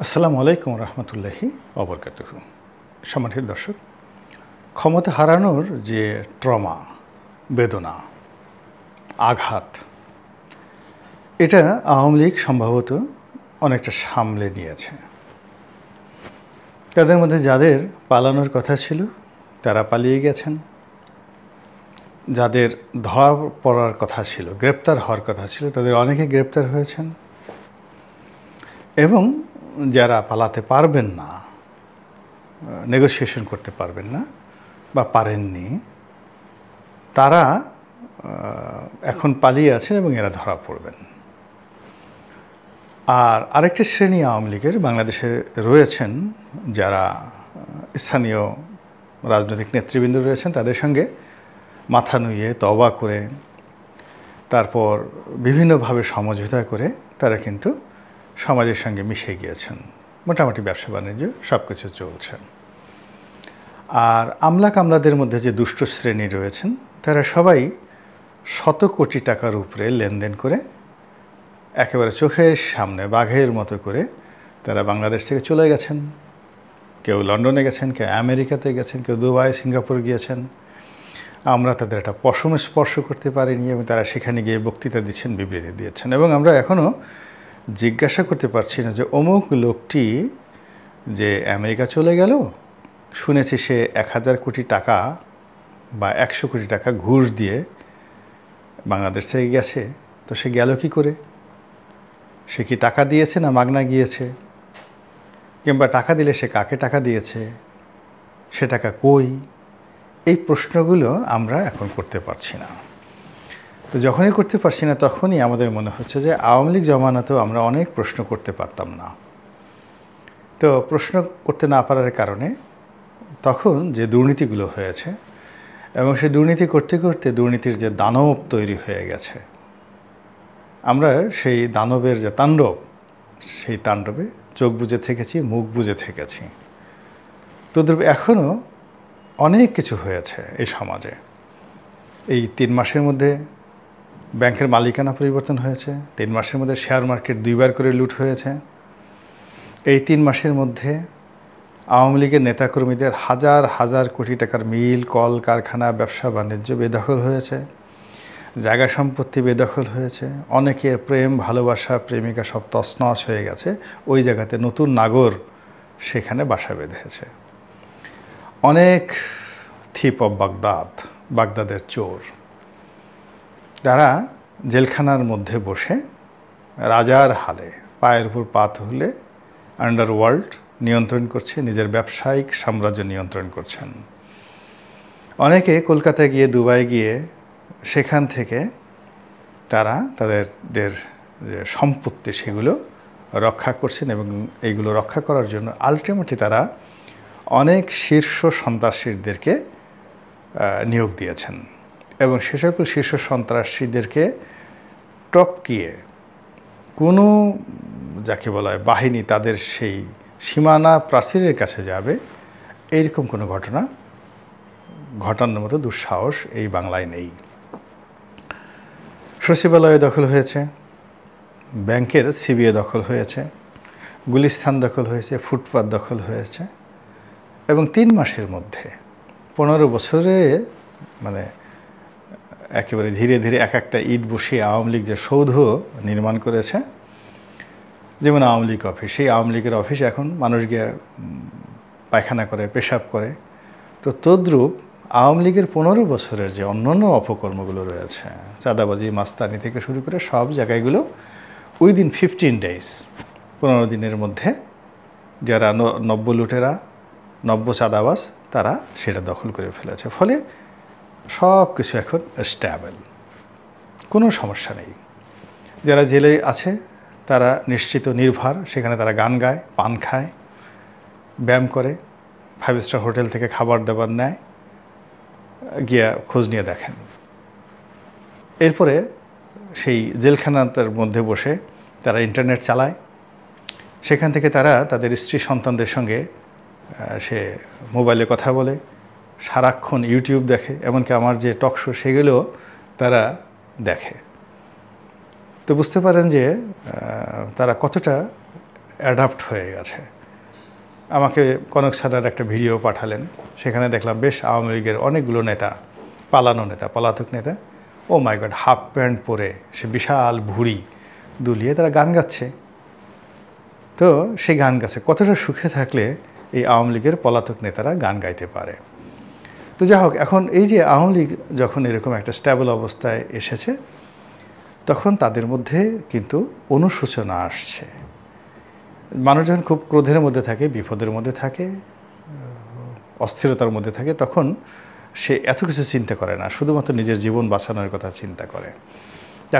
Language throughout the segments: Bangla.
আসসালামু আলাইকুম রহমতুল্লাহি ওবরকাতুহু। সম্মানিত দর্শক, ক্ষমতা হারানোর যে ট্রমা, বেদনা, আঘাত, এটা আওয়ামী লীগ সম্ভবত অনেকটা সামলে নিয়েছে। তাদের মধ্যে যাদের পালানোর কথা ছিল তারা পালিয়ে গেছেন, যাদের ধরা পড়ার কথা ছিল, গ্রেপ্তার হওয়ার কথা ছিল, তাদের অনেকে গ্রেপ্তার হয়েছেন, এবং যারা পালাতে পারবেন না, নেগোসিয়েশন করতে পারবেন না বা পারেননি, তারা এখন পালিয়ে আছেন এবং এরা ধরা পড়বেন। আর আরেকটি শ্রেণী আওয়ামী লীগের বাংলাদেশে রয়েছেন, যারা স্থানীয় রাজনৈতিক নেতৃবৃন্দ রয়েছেন, তাদের সঙ্গে মাথা নুইয়ে তওবা করে তারপর বিভিন্নভাবে সমঝোতা করে তারা কিন্তু সমাজের সঙ্গে মিশে গিয়েছেন। মোটামুটি ব্যবসা বাণিজ্য সব কিছু চলছে। আর আমলা কামলাদের মধ্যে যে দুষ্ট শ্রেণী রয়েছেন, তারা সবাই শত কোটি টাকার উপরে লেনদেন করে একেবারে চোখের সামনে বাঘের মতো করে তারা বাংলাদেশ থেকে চলে গেছেন। কেউ লন্ডনে গেছেন, কেউ আমেরিকাতে গেছেন, কেউ দুবাই, সিঙ্গাপুর গিয়েছেন। আমরা তাদের একটা পশম স্পর্শ করতে পারিনি এবং তারা সেখানে গিয়ে বক্তৃতা দিচ্ছেন, বিবৃতি দিয়েছেন। এবং আমরা এখনও জিজ্ঞাসা করতে পারছি না যে অমুক লোকটি যে আমেরিকা চলে গেল, শুনেছি সে 1000 কোটি টাকা বা 100 কোটি টাকা ঘুষ দিয়ে বাংলাদেশ থেকে গেছে, তো সে গেল কি করে? সে কি টাকা দিয়েছে না মাগনা গিয়েছে? কিংবা টাকা দিলে সে কাকে টাকা দিয়েছে? সে টাকা কই? এই প্রশ্নগুলো আমরা এখন করতে পারছি না। তো যখনই করতে পারছি না, তখনই আমাদের মনে হচ্ছে যে আওয়ামী লীগ জমানাতেও আমরা অনেক প্রশ্ন করতে পারতাম না। তো প্রশ্ন করতে না পারার কারণে তখন যে দুর্নীতিগুলো হয়েছে, এবং সেই দুর্নীতি করতে করতে দুর্নীতির যে দানব তৈরি হয়ে গেছে, আমরা সেই দানবের যে তাণ্ডব, সেই তাণ্ডবে চোখ বুজে থেকেছি, মুখ বুজে থেকেছি। তদ্রূপ এখনও অনেক কিছু হয়েছে এই সমাজে। এই 3 মাসের মধ্যে ব্যাংকের মালিকানা পরিবর্তন হয়েছে, 3 মাসের মধ্যে শেয়ার মার্কেট 2বার করে লুট হয়েছে। এই 3 মাসের মধ্যে আওয়ামী লীগের নেতাকর্মীদের হাজার হাজার কোটি টাকার মিল, কল কারখানা, ব্যবসা বাণিজ্য বেদখল হয়েছে, জায়গা সম্পত্তি বেদখল হয়েছে। অনেকে প্রেম, ভালোবাসা, প্রেমিকা সব তছনছ হয়ে গেছে। ওই জায়গাতে নতুন নাগর সেখানে বাসা বেঁধেছে। অনেক থিপ অফ বাগদাদ, বাগদাদের চোর, তারা জেলখানার মধ্যে বসে রাজার হালে পায়ের উপর পা তুলে আন্ডারওয়ার্ল্ড নিয়ন্ত্রণ করছে, নিজের ব্যবসায়িক সাম্রাজ্য নিয়ন্ত্রণ করছেন। অনেকে কলকাতায় গিয়ে, দুবাই গিয়ে সেখান থেকে তারা তাদের যে সম্পত্তি সেগুলো রক্ষা করছেন, এবং এইগুলো রক্ষা করার জন্য আলটিমেটলি তারা অনেক শীর্ষ সন্ত্রাসীদেরকে নিয়োগ দিয়েছেন, এবং সে সকল শীর্ষ সন্ত্রাসীদেরকে টপকিয়ে কোনো যাকে বলা হয় বাহিনী তাদের সেই সীমানা প্রাচীরের কাছে যাবে, এইরকম কোনো ঘটনা ঘটানোর মতো দুঃসাহস এই বাংলায় নেই। সচিবালয় দখল হয়েছে, ব্যাংকের সিবিএ দখল হয়েছে, গুলিস্তান দখল হয়েছে, ফুটপাত দখল হয়েছে, এবং 3 মাসের মধ্যে 15 বছরে মানে একেবারে ধীরে ধীরে এক একটা ইট বসিয়ে আওয়ামী লীগ যে সৌধ নির্মাণ করেছে, যেমন আওয়ামী লীগ অফিস, সেই আওয়ামী লীগের অফিস এখন মানুষ গিয়ে পায়খানা করে, পেশাব করে। তো তদ্রূপ আওয়ামী লীগের 15 বছরের যে অন্যান্য অপকর্মগুলো রয়েছে, চাঁদাবাজি, মাস্তানি থেকে শুরু করে সব জায়গাগুলো উইদিন 15 ডেজ, 15 দিনের মধ্যে যারা নব্য লুটেরা, নব্য চাঁদাবাজ, তারা সেটা দখল করে ফেলেছে। ফলে সব কিছু এখন স্ট্যাবল, কোনো সমস্যা নেই। যারা জেলে আছে তারা নিশ্চিত নির্ভর, সেখানে তারা গান গায়, পান খায়, ব্যায়াম করে, 5 স্টার হোটেল থেকে খাবার দাবার নেয়, গিয়া খোঁজ নিয়ে দেখেন। এরপরে সেই জেলখানার মধ্যে বসে তারা ইন্টারনেট চালায়, সেখান থেকে তারা তাদের স্ত্রী সন্তানদের সঙ্গে সে মোবাইলে কথা বলে, সারাক্ষণ ইউটিউব দেখে, এমনকি আমার যে টক শো সেগুলো তারা দেখে। তো বুঝতে পারেন যে তারা কতটা অ্যাডাপ্ট হয়ে গেছে। আমাকে কনক স্যারের একটা ভিডিও পাঠালেন, সেখানে দেখলাম বেশ আওয়ামী লীগের অনেকগুলো নেতা, পালানো নেতা, পলাতক নেতা, ও মাই গড, হাফ প্যান্ট পরে সে বিশাল ভুঁড়ি দুলিয়ে তারা গান গাচ্ছে। তো সেই গান গাছে কতটা সুখে থাকলে এই আওয়ামী লীগের পলাতক নেতারা গান গাইতে পারে। তো যাই হোক, এখন এই যে আওয়ামী লীগ যখন এরকম একটা স্ট্যাবল অবস্থায় এসেছে, তখন তাদের মধ্যে কিন্তু অনুশোচনা আসছে। মানুষ যখন খুব ক্রোধের মধ্যে থাকে, বিপদের মধ্যে থাকে, অস্থিরতার মধ্যে থাকে, তখন সে এত কিছু চিন্তা করে না, শুধুমাত্র নিজের জীবন বাঁচানোর কথা চিন্তা করে।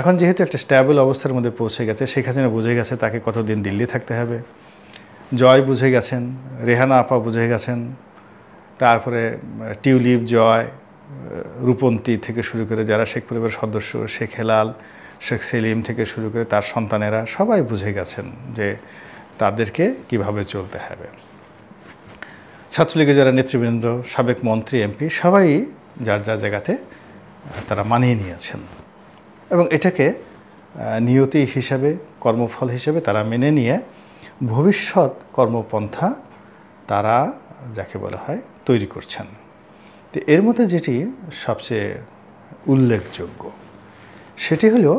এখন যেহেতু একটা স্ট্যাবল অবস্থার মধ্যে পৌঁছে গেছে, শেখ হাসিনা বুঝে গেছে তাকে কতদিন দিল্লি থাকতে হবে, জয় বুঝে গেছেন, রেহানা আপা বুঝে গেছেন, তারপরে টিউলিপ, জয়, রূপন্তী থেকে শুরু করে যারা শেখ পরিবারের সদস্য, শেখ হেলাল, শেখ সেলিম থেকে শুরু করে তার সন্তানেরা সবাই বুঝে গেছেন যে তাদেরকে কিভাবে চলতে হবে। ছাত্রলীগের যারা নেতৃবৃন্দ, সাবেক মন্ত্রী, এমপি, সবাই যার যার জায়গাতে তারা মানিয়ে নিয়েছেন এবং এটাকে নিয়তি হিসাবে, কর্মফল হিসেবে তারা মেনে নিয়ে ভবিষ্যৎ কর্মপন্থা তারা যাকে বলা হয় তৈরি করছেন। তো এর মধ্যে যেটি সবচেয়ে উল্লেখযোগ্য সেটি হলো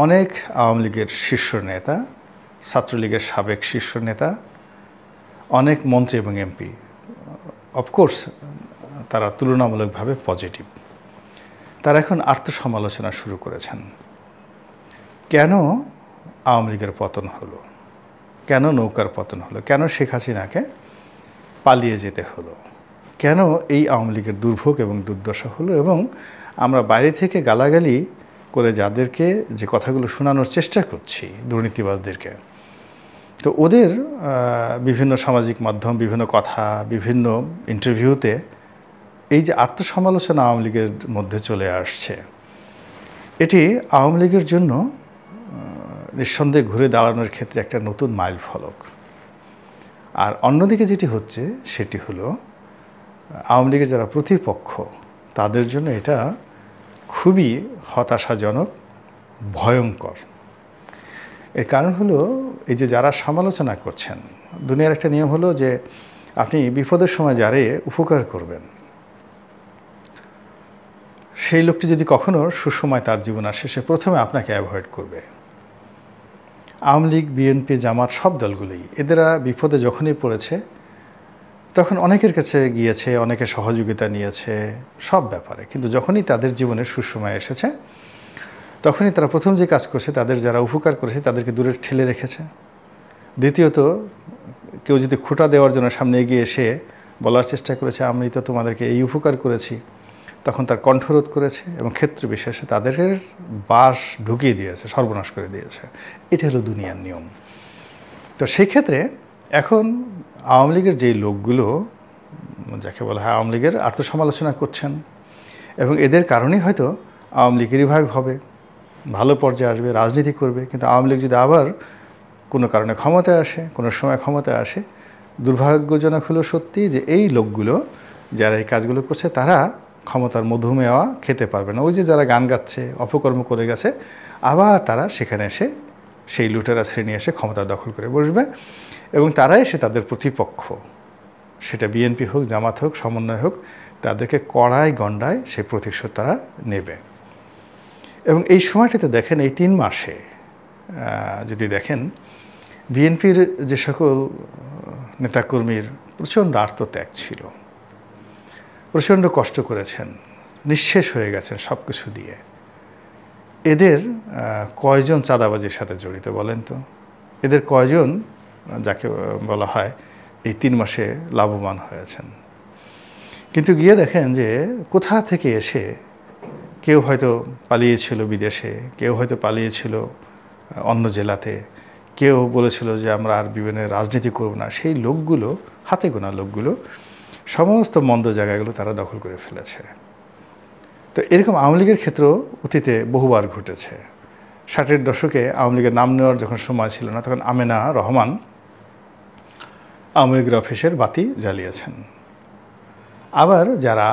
অনেক আওয়ামী লীগের শীর্ষ নেতা, ছাত্রলীগের সাবেক শীর্ষ নেতা, অনেক মন্ত্রী এবং এমপি, অফকোর্স তারা তুলনামূলকভাবে পজিটিভ। তারা এখন আত্মসমালোচনা শুরু করেছেন। কেন আওয়ামী লীগের পতন হলো, কেন নৌকার পতন হলো, কেন শেখ হাসিনাকে পালিয়ে যেতে হলো, কেন এই আওয়ামী লীগের দুর্ভোগ এবং দুর্দশা হলো, এবং আমরা বাইরে থেকে গালাগালি করে যাদেরকে যে কথাগুলো শোনানোর চেষ্টা করছি, দুর্নীতিবাজদেরকে, তো ওদের বিভিন্ন সামাজিক মাধ্যম, বিভিন্ন কথা, বিভিন্ন ইন্টারভিউতে এই যে আত্মসমালোচনা আওয়ামী লীগের মধ্যে চলে আসছে, এটি আওয়ামী লীগের জন্য নিঃসন্দেহে ঘুরে দাঁড়ানোর ক্ষেত্রে একটা নতুন মাইল ফলক। আর অন্যদিকে যেটি হচ্ছে সেটি হলো আওয়ামী লীগের যারা প্রতিপক্ষ, তাদের জন্য এটা খুবই হতাশাজনক, ভয়ঙ্কর। এর কারণ হলো এই যে যারা সমালোচনা করছেন, দুনিয়ার একটা নিয়ম হলো যে আপনি বিপদের সময় যারে উপকার করবেন, সেই লোকটি যদি কখনো সুসময় তার জীবন আসে, সে প্রথমে আপনাকে অ্যাভয়েড করবে। আওয়ামী লীগ, বিএনপি, জামাত, সব দলগুলোই এদেরা বিপদে যখনই পড়েছে তখন অনেকের কাছে গিয়েছে, অনেকে সহযোগিতা নিয়েছে সব ব্যাপারে, কিন্তু যখনই তাদের জীবনের সুসময় এসেছে তখনই তারা প্রথম যে কাজ করছে, তাদের যারা উপকার করেছে তাদেরকে দূরে ঠেলে রেখেছে। দ্বিতীয়ত, কেউ যদি খোঁটা দেওয়ার জন্য সামনে এগিয়ে এসে বলার চেষ্টা করেছে আমি তো তোমাদেরকে এই উপকার করেছি, তখন তার কণ্ঠরোধ করেছে এবং ক্ষেত্র বিশেষে তাদের বাস ঢুকিয়ে দিয়েছে, সর্বনাশ করে দিয়েছে। এটা হলো দুনিয়ার নিয়ম। তো সেই ক্ষেত্রে এখন আওয়ামী লীগের যেই লোকগুলো, যাকে বলা হয় আওয়ামী লীগের, আত্মসমালোচনা করছেন এবং এদের কারণেই হয়তো আওয়ামী লীগ রিভাইভ হবে, ভালো পর্যায়ে আসবে, রাজনীতি করবে। কিন্তু আওয়ামী লীগ যদি আবার কোনো কারণে ক্ষমতায় আসে, কোনো সময় ক্ষমতায় আসে, দুর্ভাগ্যজনক হলো সত্যি যে এই লোকগুলো যারা এই কাজগুলো করছে তারা ক্ষমতার মধুমেওয়া খেতে পারবে না। ওই যে যারা গান গাচ্ছে, অপকর্ম করে গেছে, আবার তারা সেখানে এসে সেই লুটেরা শ্রেণী এসে ক্ষমতা দখল করে বসবে এবং তারাই এসে তাদের প্রতিপক্ষ, সেটা বিএনপি হোক, জামাত হোক, সমন্বয় হোক, তাদেরকে কড়ায় গণ্ডায় সেই প্রতিশোধ তারা নেবে। এবং এই সময়টাতে দেখেন, এই 3 মাসে যদি দেখেন, বিএনপির যে সকল নেতাকর্মীর প্রচণ্ড আত্মত্যাগ ছিল, প্রচণ্ড কষ্ট করেছেন, নিঃশেষ হয়ে গেছেন সব কিছু দিয়ে, এদের কয়জন চাঁদাবাজির সাথে জড়িত বলেন তো? এদের কয়জন যাকে বলা হয় এই 3 মাসে লাভবান হয়েছেন? কিন্তু গিয়ে দেখেন যে কোথা থেকে এসে কেউ হয়তো পালিয়েছিল বিদেশে, কেউ হয়তো পালিয়েছিল অন্য জেলাতে, কেউ বলেছিল যে আমরা আর বিভিন্ন রাজনীতি করব না। সেই লোকগুলো, হাতে গোনা লোকগুলো, সমস্ত মন্দ জায়গাগুলো তারা দখল করে ফেলেছে। তো এরকম আওয়ামী লীগের ক্ষেত্রেও অতীতে বহুবার ঘটেছে। 60-এর দশকে আওয়ামী লীগের নাম নেওয়ার যখন সময় ছিল না, তখন আমেনা রহমান আওয়ামী লীগের অফিসের বাতি জ্বালিয়েছেন। আবার যারা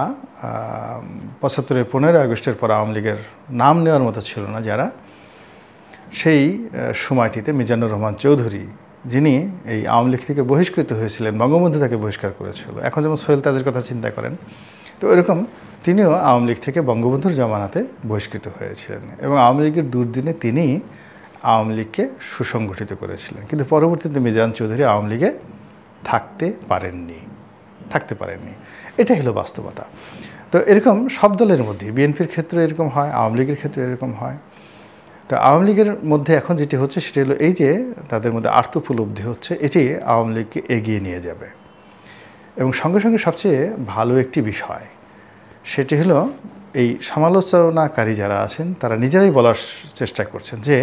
75-এর 15ই আগস্টের পর আওয়ামী লীগের নাম নেওয়ার মতো ছিল না, যারা সেই সময়টিতে মিজানুর রহমান চৌধুরী যিনি এই আওয়ামী লীগ থেকে বহিষ্কৃত হয়েছিলেন, বঙ্গবন্ধু তাকে বহিষ্কার করেছিল। এখন যেমন সোহেল তাজের কথা চিন্তা করেন, তো এরকম তিনিও আওয়ামী লীগ থেকে বঙ্গবন্ধুর জামানাতে বহিষ্কৃত হয়েছিলেন এবং আওয়ামী লীগের দুর্দিনে তিনি আওয়ামী লীগকে সুসংগঠিত করেছিলেন। কিন্তু পরবর্তীতে মিজান চৌধুরী আওয়ামী লীগে থাকতে পারেননি। এটাই হলো বাস্তবতা। তো এরকম সব দলের মধ্যে, বিএনপির ক্ষেত্রে এরকম হয়, আওয়ামী লীগের ক্ষেত্রে এরকম হয়। তো আওয়ামী লীগের মধ্যে এখন যেটি হচ্ছে সেটি হলো এই যে তাদের মধ্যে আত্মোপলব্ধি হচ্ছে, এটি আওয়ামী লীগকে এগিয়ে নিয়ে যাবে। এবং সঙ্গে সঙ্গে সবচেয়ে ভালো একটি বিষয় সেটি হলো এই সমালোচনাকারী যারা আছেন তারা নিজেরাই বলার চেষ্টা করছেন যে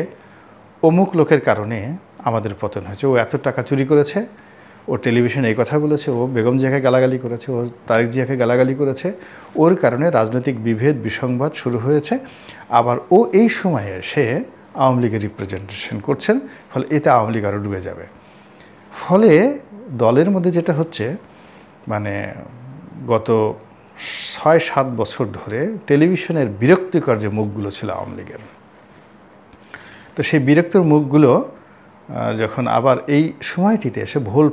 অমুক লোকের কারণে আমাদের পতন হয়েছে, ও এত টাকা চুরি করেছে, ও টেলিভিশনে এই কথা বলেছে, ও বেগম জিয়াকে গালাগালি করেছে, ও তারেক জিয়াকে গালাগালি করেছে, ওর কারণে রাজনৈতিক বিভেদ বিসংবাদ শুরু হয়েছে। আবার ও এই সময়ে সে আওয়ামী লীগের রিপ্রেজেন্টেশন করছেন, ফলে এতে আওয়ামী লীগ আরও ডুবে যাবে। ফলে দলের মধ্যে যেটা হচ্ছে, মানে গত ৬-৭ বছর ধরে টেলিভিশনের বিরক্তিকর যে মুখগুলো ছিল আওয়ামী লীগের, তো সেই বিরক্তির মুখগুলো যখন আবার এই সময়টিতে এসে ভুল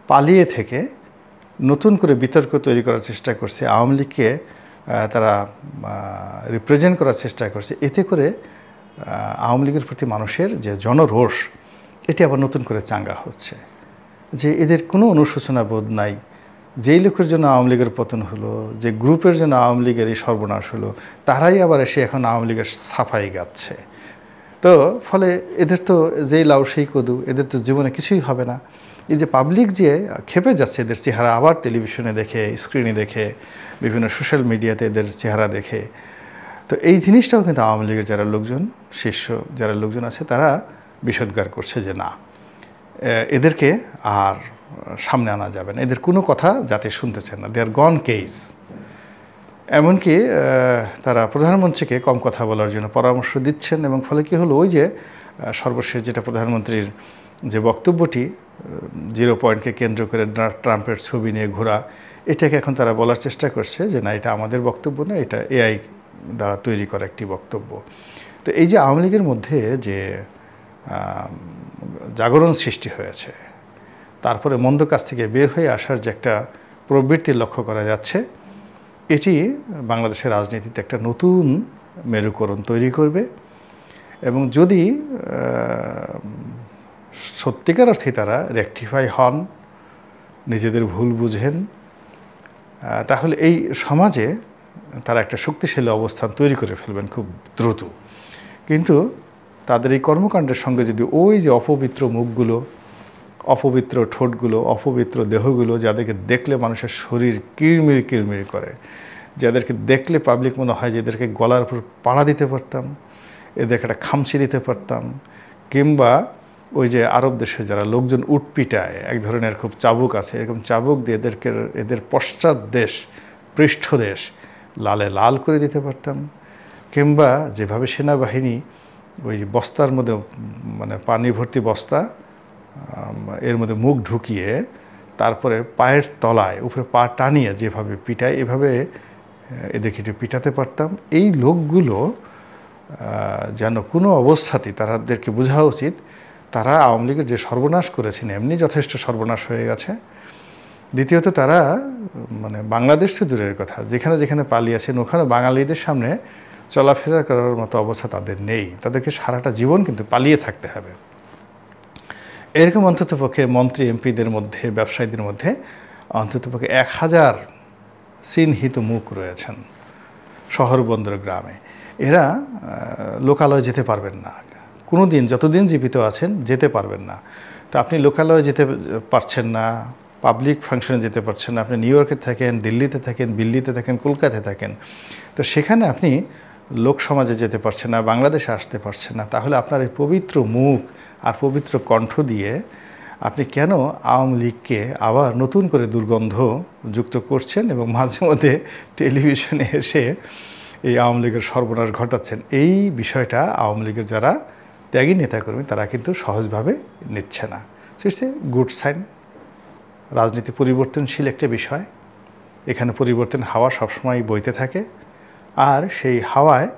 পালিয়ে থেকে নতুন করে বিতর্ক তৈরি করার চেষ্টা করছে, আওয়ামী লীগকে তারা রিপ্রেজেন্ট করার চেষ্টা করছে, এতে করে আওয়ামী লীগের প্রতি মানুষের যে জনরোষ, এটি আবার নতুন করে চাঙ্গা হচ্ছে যে এদের কোনো অনুশোচনা বোধ নাই। যেই লোকের জন্য আওয়ামী লীগের পতন হলো, যে গ্রুপের জন্য আওয়ামী লীগের এই সর্বনাশ হলো, তারাই আবার এসে এখন আওয়ামী লীগের সাফাই গাচ্ছে। তো ফলে এদের তো যেই লাউ সেই কদু, এদের তো জীবনে কিছুই হবে না। এই যে পাবলিক যে খেপে যাচ্ছে এদের চেহারা আবার টেলিভিশনে দেখে, স্ক্রিনে দেখে, বিভিন্ন সোশ্যাল মিডিয়াতে এদের চেহারা দেখে, তো এই জিনিসটাও কিন্তু আওয়ামী লীগের যারা লোকজন, শীর্ষ যারা লোকজন আছে, তারা বিষোদ্গার করছে যে না, এদেরকে আর সামনে আনা যাবে না, এদের কোনো কথা যাতে শুনতেছেন না, দে আর গন কেস। এমনকি তারা প্রধানমন্ত্রীকে কম কথা বলার জন্য পরামর্শ দিচ্ছেন। এবং ফলে কী হলো, ওই যে সর্বশেষ যেটা প্রধানমন্ত্রীর যে বক্তব্যটি, 0 পয়েন্টকে কেন্দ্র করে ট্রাম্পের ছবি নিয়ে ঘোরা, এটাকে এখন তারা বলার চেষ্টা করছে যে না, এটা আমাদের বক্তব্য না, এটা এআই দ্বারা তৈরি করা একটি বক্তব্য। তো এই যে আওয়ামী লীগের মধ্যে যে জাগরণ সৃষ্টি হয়েছে, তারপরে মন্দ কাজ থেকে বের হয়ে আসার যে একটা প্রবৃত্তি লক্ষ্য করা যাচ্ছে, এটি বাংলাদেশের রাজনীতিতে একটা নতুন মেরুকরণ তৈরি করবে। এবং যদি সত্যিকার অর্থে তারা রেকটিফাই হন, নিজেদের ভুল বুঝেন, তাহলে এই সমাজে তারা একটা শক্তিশালী অবস্থান তৈরি করে ফেলবেন খুব দ্রুত। কিন্তু তাদের এই কর্মকাণ্ডের সঙ্গে যদি ওই যে অপবিত্র মুখগুলো, অপবিত্র ঠোঁটগুলো, অপবিত্র দেহগুলো, যাদেরকে দেখলে মানুষের শরীর কিরমির করে, যাদেরকে দেখলে পাবলিক মনে হয় যে এদেরকে গলার উপর পাড়া দিতে পারতাম, এদেরকে একটা খামচি দিতে পারতাম, কিংবা ওই যে আরব দেশে যারা লোকজন উট পিটায়, এক ধরনের খুব চাবুক আছে, এরকম চাবুক দিয়ে এদের পশ্চাৎ দেশ, পৃষ্ঠদেশ লালে লাল করে দিতে পারতাম, কিংবা যেভাবে সেনাবাহিনী ওই বস্তার মধ্যে, মানে পানি ভর্তি বস্তা, এর মধ্যে মুখ ঢুকিয়ে তারপরে পায়ের তলায় উপরে পা টানিয়ে যেভাবে পিটায়, এভাবে এদেরকে একটু পিটাতে পারতাম। এই লোকগুলো যেন কোনো অবস্থাতেই, তাদেরকে বোঝা উচিত তারা আওয়ামী লীগের যে সর্বনাশ করেছেন, এমনি যথেষ্ট সর্বনাশ হয়ে গেছে। দ্বিতীয়ত তারা মানে বাংলাদেশ তো দূরের কথা, যেখানে যেখানে পালিয়েছেন ওখানে বাঙালিদের সামনে চলাফেরা করার মতো অবস্থা তাদের নেই। তাদেরকে সারাটা জীবন কিন্তু পালিয়ে থাকতে হবে। এরকম অন্ততপক্ষে মন্ত্রী এমপিদের মধ্যে, ব্যবসায়ীদের মধ্যে অন্ততপক্ষে 1000 চিহ্নিত মুখ রয়েছেন শহর বন্দর গ্রামে। এরা লোকালয়ে যেতে পারবেন না কোনো দিন, যতদিন জীবিত আছেন যেতে পারবেন না। তো আপনি লোকালয়ে যেতে পারছেন না, পাবলিক ফাংশনে যেতে পারছেন না, আপনি নিউ ইয়র্কে থাকেন, দিল্লিতে থাকেন, দিল্লিতে থাকেন, কলকাতায় থাকেন, তো সেখানে আপনি লোক সমাজে যেতে পারছেন না, বাংলাদেশে আসতে পারছেন না। তাহলে আপনার এই পবিত্র মুখ আর পবিত্র কণ্ঠ দিয়ে আপনি কেন আওয়ামী লীগকে আবার নতুন করে দুর্গন্ধ যুক্ত করছেন এবং মাঝে মধ্যে টেলিভিশনে এসে এই আওয়ামী লীগের সর্বনাশ ঘটাচ্ছেন? এই বিষয়টা আওয়ামী লীগের যারা ত্যাগী নেতাকর্মী তারা কিন্তু সহজভাবে নিচ্ছে না। It's a good sign. রাজনীতি পরিবর্তনশীল একটা বিষয়, এখানে পরিবর্তন হাওয়া সবসময় বইতে থাকে, আর সেই হাওয়ায়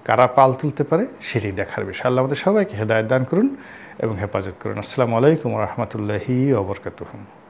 কারা পাল তুলতে পারে সেটি দেখার বিষয়। আল্লাহ আমাদের সবাইকে হেদায়েত দান করুন এবং হেফাজত করুন। আসসালামু আলাইকুম ওয়া রাহমাতুল্লাহি ওয়া বারাকাতুহু।